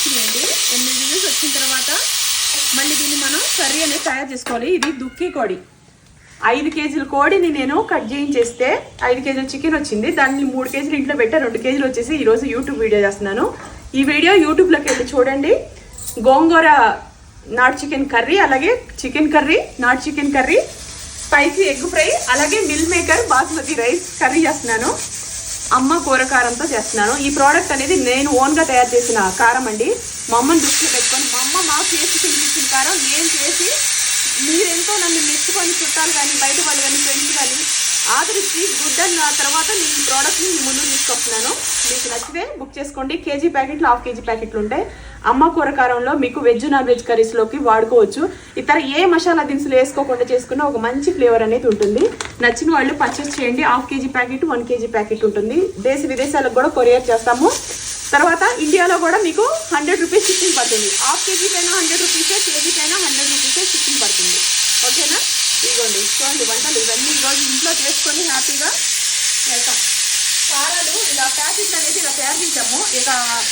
వచ్చినాయండి. 8 విజిల్స్ వచ్చిన తర్వాత మళ్ళీ దీన్ని మనం కర్రీ అనేది తయారు చేసుకోవాలి. ఇది దుక్కి కోడి, 5 కేజీల కోడిని నేను కట్ చేయించేస్తే 5 కేజీల చికెన్ వచ్చింది. దాన్ని 3 కేజీలు ఇంట్లో పెట్టా, 2 కేజీలు వచ్చేసి ఈరోజు యూట్యూబ్ వీడియో చేస్తున్నాను. ఈ వీడియో యూట్యూబ్లోకి వెళ్ళి చూడండి. గోంగూర నాటు చికెన్ కర్రీ, అలాగే చికెన్ కర్రీ, నాటు chicken curry, spicy egg fry, అలాగే meal maker basmati rice curry చేస్తున్నాను. అమ్మ కూరకారంతో చేస్తున్నాను. ఈ ప్రోడక్ట్ అనేది నేను ఓన్గా తయారు చేసిన కారం అండి. మా అమ్మని దృష్టిలో పెట్టుకొని, మా అమ్మ మాకు చేసి తినిపించిన కారం నేను చేసి మీరెంతో నన్ను మెచ్చుకొని చుట్టాలు కానీ బయట వాళ్ళు కానీ ఫ్రెండ్స్ కానీ ఆదరించి గుడ్ అన్న తర్వాత నేను ఈ ప్రోడక్ట్ని మీ ముందు తీసుకొస్తున్నాను. మీకు నచ్చితే బుక్ చేసుకోండి. కేజీ ప్యాకెట్లు, హాఫ్ కేజీ ప్యాకెట్లు ఉంటాయి. అమ్మ కూరకారంలో మీకు వెజ్ నాన్ వెజ్ కర్రీస్లోకి వాడుకోవచ్చు. ఇతర ఏ మసాలా దినుసులు వేసుకోకుండా చేసుకున్న ఒక మంచి ఫ్లేవర్ అనేది ఉంటుంది. నచ్చిన వాళ్ళు పర్చేస్ చేయండి. Half KG packet, 1 KG packet ఉంటుంది. దేశ విదేశాలకు కూడా కొరియర్ చేస్తాము. తర్వాత ఇండియాలో కూడా మీకు 100 రూపీస్ షిప్పింగ్ పడుతుంది. హాఫ్ కేజీ పైన 100 రూపీసే, కేజీ పైన 100 రూపీసే షిప్పింగ్ పడుతుంది. ఓకేనా? ఇదిగోండి చూడండి, వంటలు ఇవన్నీ ఈరోజు ఇంట్లో చేసుకొని హ్యాపీగా వెళ్తాం. కారాలు ఇలా ప్యాకెట్ అనేది ఇలా తయారు చేసాము. ఇక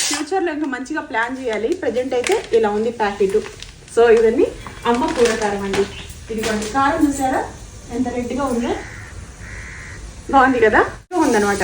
ఫ్యూచర్లో ఇంకా మంచిగా ప్లాన్ చేయాలి. ప్రజెంట్ అయితే ఇలా ఉంది ప్యాకెట్. సో ఇవన్నీ అమ్మ కూరకారం అండి. ఇదిగోండి కారం చూసారా ఎంత రెడ్గా ఉందో, బాగుంది కదా, ఉందనమాట.